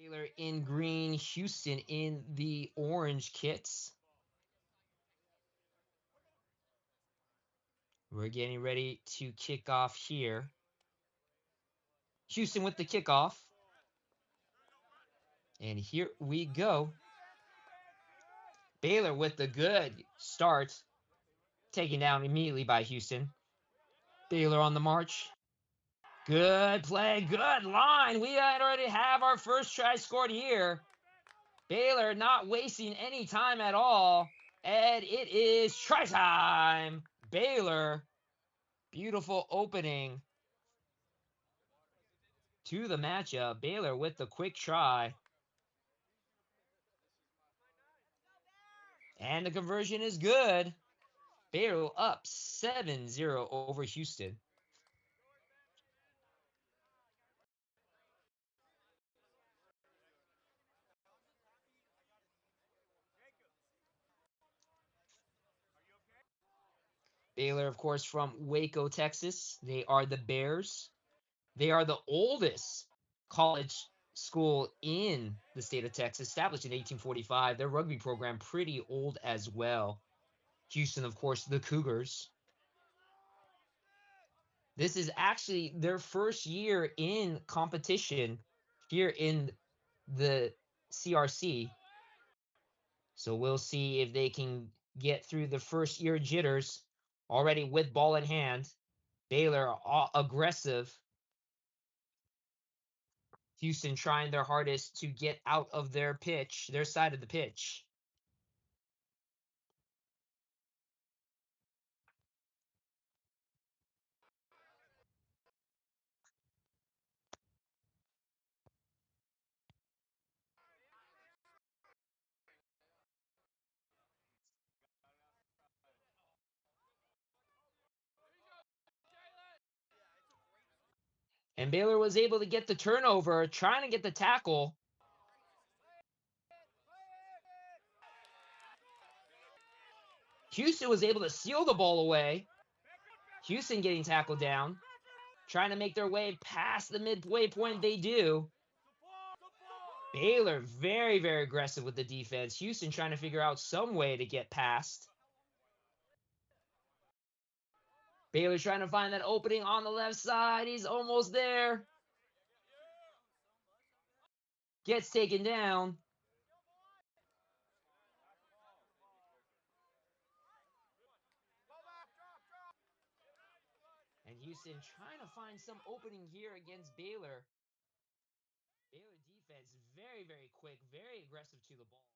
Baylor in green, Houston in the orange kits. We're getting ready to kick off here. Houston with the kickoff. And here we go. Baylor with the good start. Taken down immediately by Houston. Baylor on the march. Good play, good line. We already have our first try scored here. Baylor not wasting any time at all. And it is try time. Baylor. Beautiful opening to the matchup. Baylor with the quick try. And the conversion is good. Baylor up 7-0 over Houston. Baylor, of course, from Waco, Texas. They are the Bears. They are the oldest college school in the state of Texas, established in 1845. Their rugby program pretty old as well. Houston, of course, the Cougars. This is actually their first year in competition here in the CRC. So we'll see if they can get through the first year jitters already with ball in hand. Baylor aggressive. Houston trying their hardest to get out of their pitch, their side of the pitch. And Baylor was able to get the turnover, trying to get the tackle. Houston was able to seal the ball away. Houston getting tackled down, trying to make their way past the midway point. They do. Baylor very, very aggressive with the defense. Houston trying to figure out some way to get past. Baylor trying to find that opening on the left side. He's almost there. Gets taken down. And Houston trying to find some opening here against Baylor. Baylor defense very, very quick, very aggressive to the ball.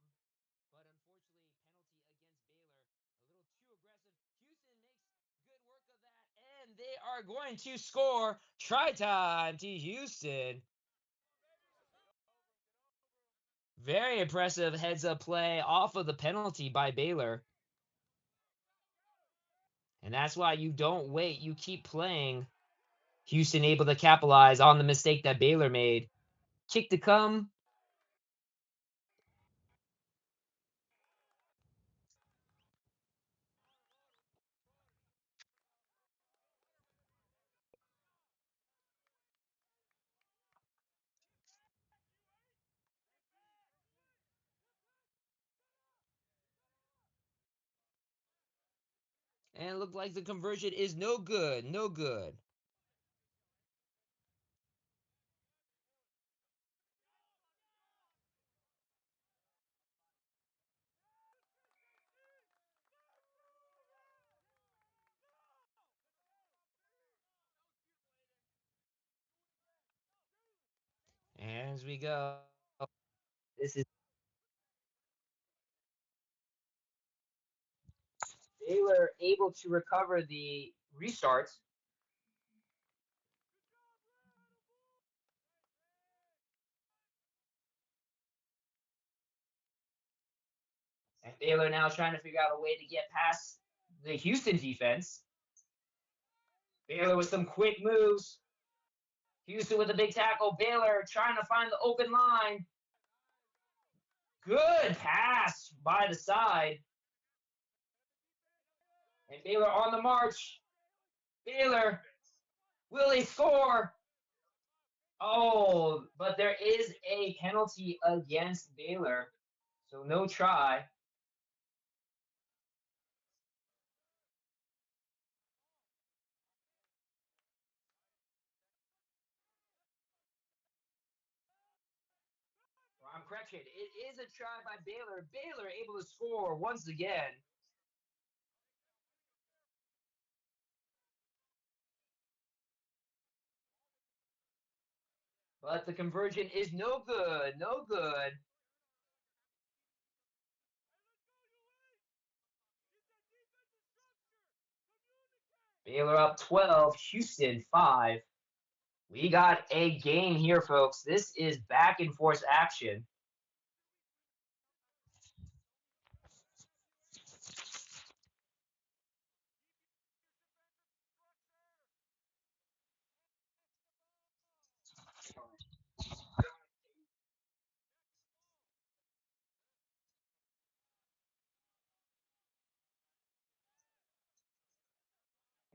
But unfortunately, penalty against Baylor. A little too aggressive. Houston makes good work of that. And they are going to score. Try time to Houston. Very impressive heads up play off of the penalty by Baylor. And that's why you don't wait. You keep playing. Houston able to capitalize on the mistake that Baylor made. Kick to come. And it looked like the conversion is no good. No good. And as we go, this is Baylor able to recover the restart. And Baylor now trying to figure out a way to get past the Houston defense. Baylor with some quick moves. Houston with a big tackle. Baylor trying to find the open line. Good pass by the side. And Baylor on the march. Baylor, will they score? Oh, but there is a penalty against Baylor, so no try. Wrong correction. It is a try by Baylor. Baylor able to score once again. But the conversion is no good. No good. Baylor up 12, Houston 5. We got a game here, folks. This is back and forth action.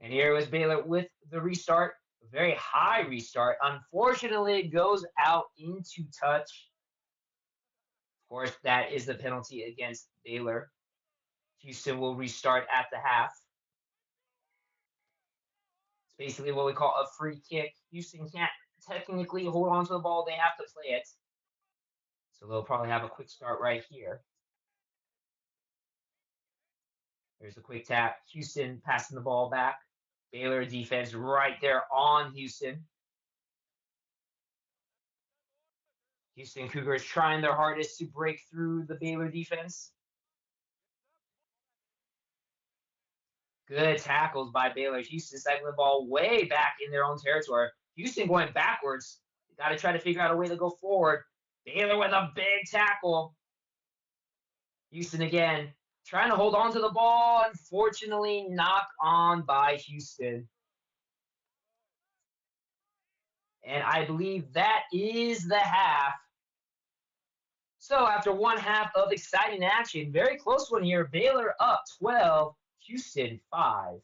And here was Baylor with the restart. A very high restart. Unfortunately, it goes out into touch. Of course, that is the penalty against Baylor. Houston will restart at the half. It's basically what we call a free kick. Houston can't technically hold on to the ball. They have to play it. So they'll probably have a quick start right here. There's a quick tap. Houston passing the ball back. Baylor defense right there on Houston. Houston Cougars trying their hardest to break through the Baylor defense. Good tackles by Baylor. Houston cycling the ball way back in their own territory. Houston going backwards. Got to try to figure out a way to go forward. Baylor with a big tackle. Houston again trying to hold on to the ball. Unfortunately, knocked on by Houston. And I believe that is the half. So after one half of exciting action, very close one here. Baylor up 12, Houston 5.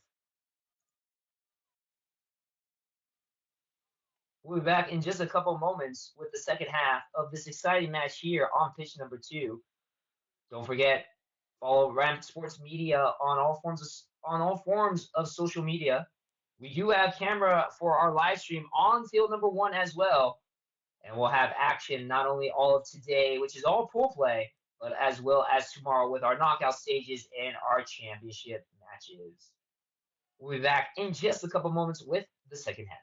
We'll be back in just a couple moments with the second half of this exciting match here on pitch number 2. Don't forget, follow Ramp Sports Media on all forms of social media. We do have camera for our live stream on field number 1 as well. And we'll have action not only all of today, which is all pool play, but as well as tomorrow with our knockout stages and our championship matches. We'll be back in just a couple moments with the second half.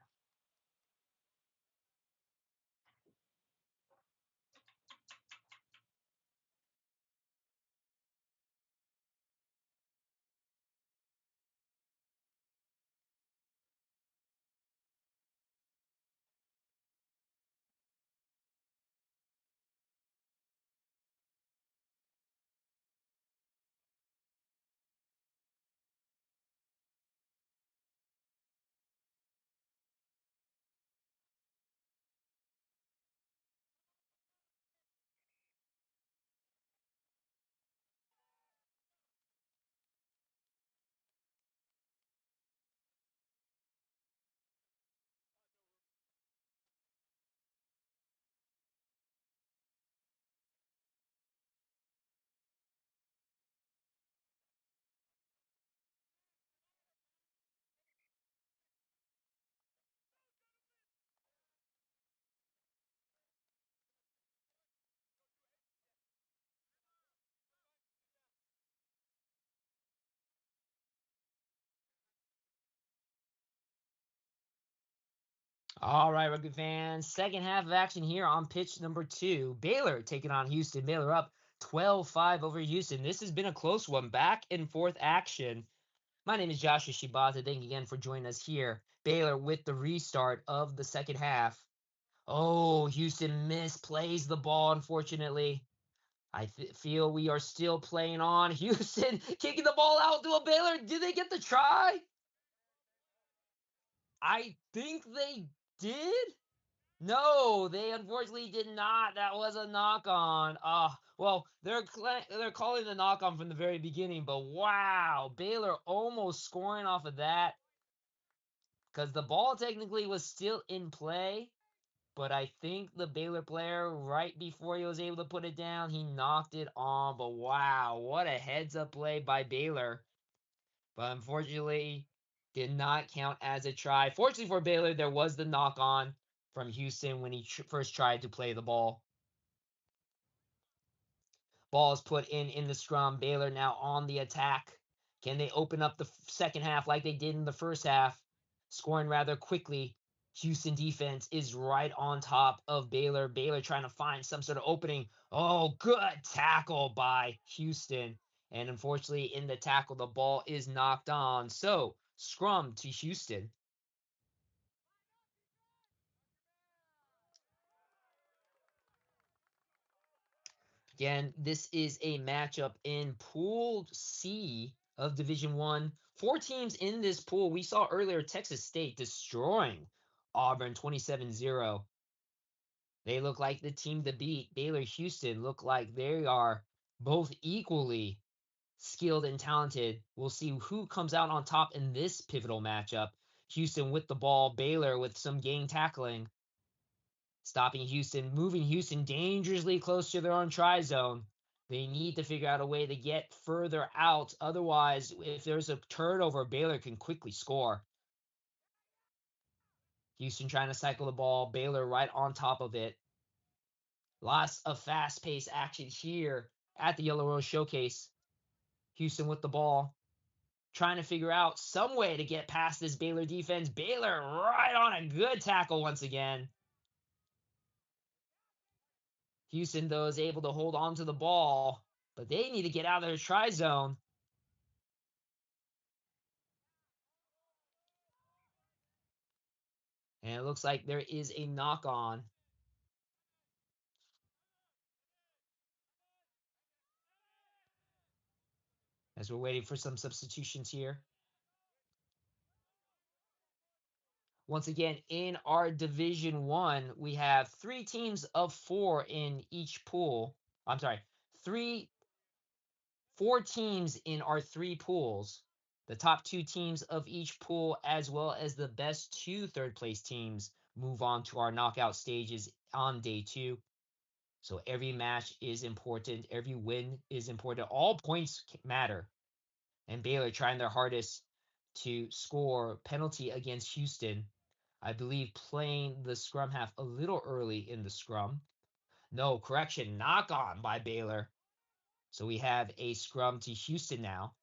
All right, rugby fans. Second half of action here on pitch number 2. Baylor taking on Houston. Baylor up 12-5 over Houston. This has been a close one. Back and forth action. My name is Joshua Shibata. Thank you again for joining us here. Baylor with the restart of the second half. Oh, Houston misplays the ball, unfortunately. I feel we are still playing on. Houston kicking the ball out to a Baylor. Did they get the try? I think they did. No, they unfortunately did not. That was a knock on. Well, they're calling the knock on from the very beginning, but wow, Baylor almost scoring off of that because the ball technically was still in play. but I think the Baylor player, right before he was able to put it down, he knocked it on. But wow, what a heads up play by Baylor. But unfortunately, did not count as a try. Fortunately for Baylor, there was the knock on from Houston when he first tried to play the ball. Ball is put in the scrum. Baylor now on the attack. Can they open up the second half like they did in the first half? Scoring rather quickly. Houston defense is right on top of Baylor. Baylor trying to find some sort of opening. Oh, good tackle by Houston. And unfortunately, in the tackle, the ball is knocked on. So, scrum to Houston. Again, this is a matchup in Pool C of Division One. Four teams in this pool. We saw earlier Texas State destroying Auburn 27-0. They look like the team to beat. Baylor Houston look like they are both equally skilled and talented. We'll see who comes out on top in this pivotal matchup. Houston with the ball, Baylor with some gang tackling. Stopping Houston, moving Houston dangerously close to their own try zone. They need to figure out a way to get further out. Otherwise, if there's a turnover, Baylor can quickly score. Houston trying to cycle the ball. Baylor right on top of it. Lots of fast paced action here at the Yellow Rose Showcase. Houston with the ball. Trying to figure out some way to get past this Baylor defense. Baylor right on a good tackle once again. Houston, though, is able to hold on to the ball, but they need to get out of their try zone. And it looks like there is a knock on as we're waiting for some substitutions here. Once again, in our Division One, we have three teams of four in each pool. I'm sorry, four teams in our three pools. The top two teams of each pool, as well as the best two third place teams, move on to our knockout stages on day two. So every match is important. Every win is important. All points matter. And Baylor trying their hardest to score penalty against Houston. I believe playing the scrum half a little early in the scrum. No, correction, knock on by Baylor. So we have a scrum to Houston now.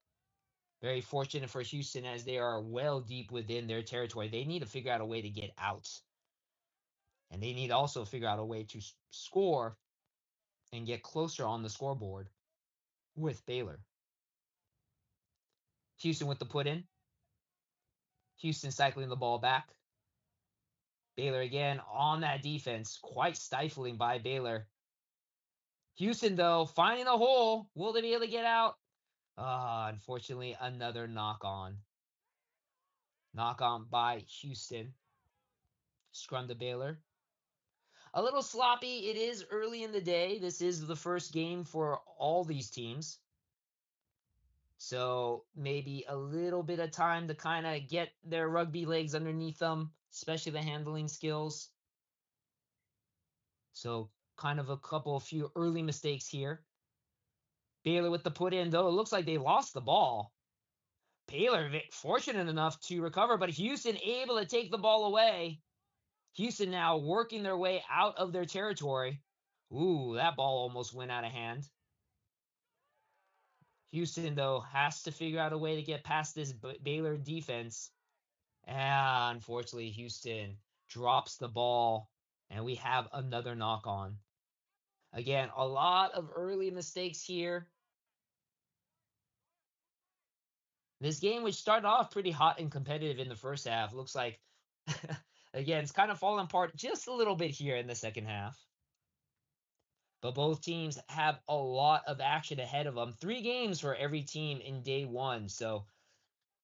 Very fortunate for Houston as they are well deep within their territory. They need to figure out a way to get out. And they need to also figure out a way to score and get closer on the scoreboard with Baylor. Houston with the put in. Houston cycling the ball back. Baylor again on that defense. Quite stifling by Baylor. Houston, though, finding a hole. Will they be able to get out? Unfortunately, another knock on. Knock on by Houston. Scrum to Baylor. A little sloppy. It is early in the day. This is the first game for all these teams. So maybe a little bit of time to kind of get their rugby legs underneath them, especially the handling skills. So kind of a few early mistakes here. Baylor with the put in, though. It looks like they lost the ball. Baylor fortunate enough to recover, but Houston able to take the ball away. Houston now working their way out of their territory. Ooh, that ball almost went out of hand. Houston, though, has to figure out a way to get past this Baylor defense. And unfortunately, Houston drops the ball, and we have another knock on. Again, a lot of early mistakes here. This game, which started off pretty hot and competitive in the first half, looks like, again, it's kind of falling apart just a little bit here in the second half. But both teams have a lot of action ahead of them. 3 games for every team in day one. So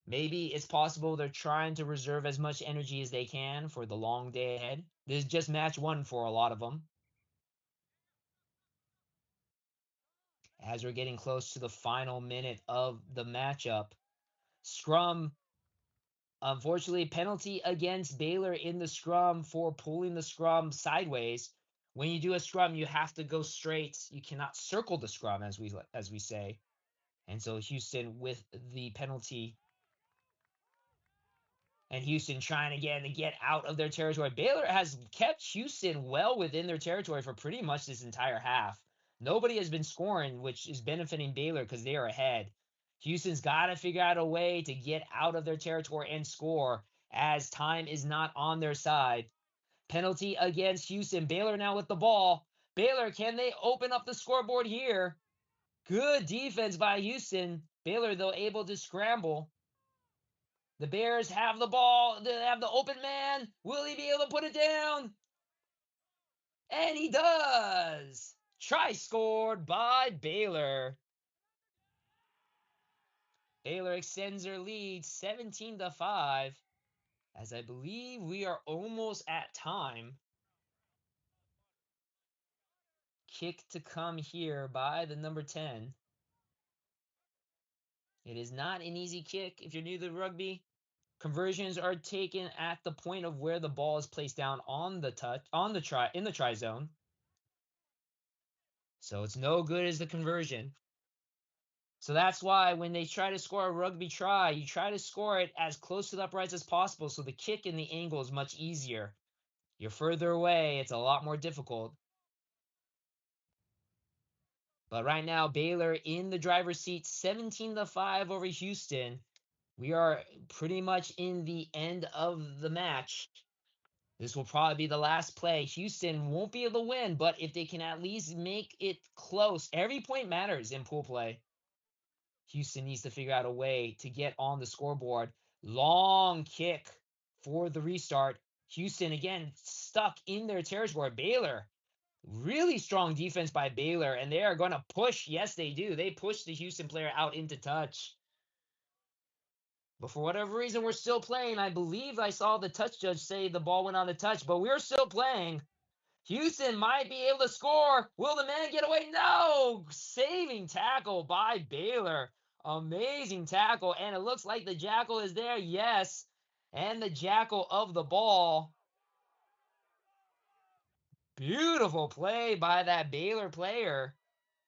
maybe it's possible they're trying to reserve as much energy as they can for the long day ahead. This is just match one for a lot of them. As we're getting close to the final minute of the matchup, scrum Unfortunately, penalty against Baylor in the scrum for pulling the scrum sideways. When you do a scrum, you have to go straight. You cannot circle the scrum, as we say. And so Houston with the penalty, and Houston trying again to get out of their territory. Baylor has kept Houston well within their territory for pretty much this entire half. Nobody has been scoring, which is benefiting Baylor because they are ahead. Houston's got to figure out a way to get out of their territory and score as time is not on their side. Penalty against Houston. Baylor now with the ball. Baylor, can they open up the scoreboard here? Good defense by Houston. Baylor, though, able to scramble. The Bears have the ball. They have the open man. Will he be able to put it down? And he does. Try scored by Baylor. Baylor extends their lead 17-5. As I believe we are almost at time. Kick to come here by the number 10. It is not an easy kick if you're new to rugby. Conversions are taken at the point of where the ball is placed down on the in the try zone. So it's no good as the conversion. So that's why when they try to score a rugby try, you try to score it as close to the uprights as possible so the kick and the angle is much easier. You're further away, it's a lot more difficult. But right now, Baylor in the driver's seat, 17-5 over Houston. We are pretty much in the end of the match. This will probably be the last play. Houston won't be able to win, but if they can at least make it close, every point matters in pool play. Houston needs to figure out a way to get on the scoreboard. Long kick for the restart. Houston, again, stuck in their territory. Baylor, really strong defense by Baylor, and they are going to push. Yes, they do. They push the Houston player out into touch. But for whatever reason, we're still playing. I believe I saw the touch judge say the ball went on the touch, but we're still playing. Houston might be able to score. Will the man get away? No! Saving tackle by Baylor. Amazing tackle. And it looks like the jackal is there. Yes. And the jackal of the ball. Beautiful play by that Baylor player.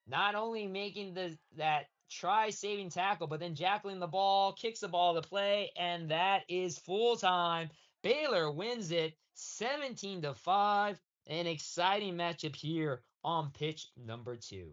Not only making that try-saving tackle, but then jackling the ball, kicks the ball to play, and that is full time. Baylor wins it 17-5. An exciting matchup here on pitch number 2.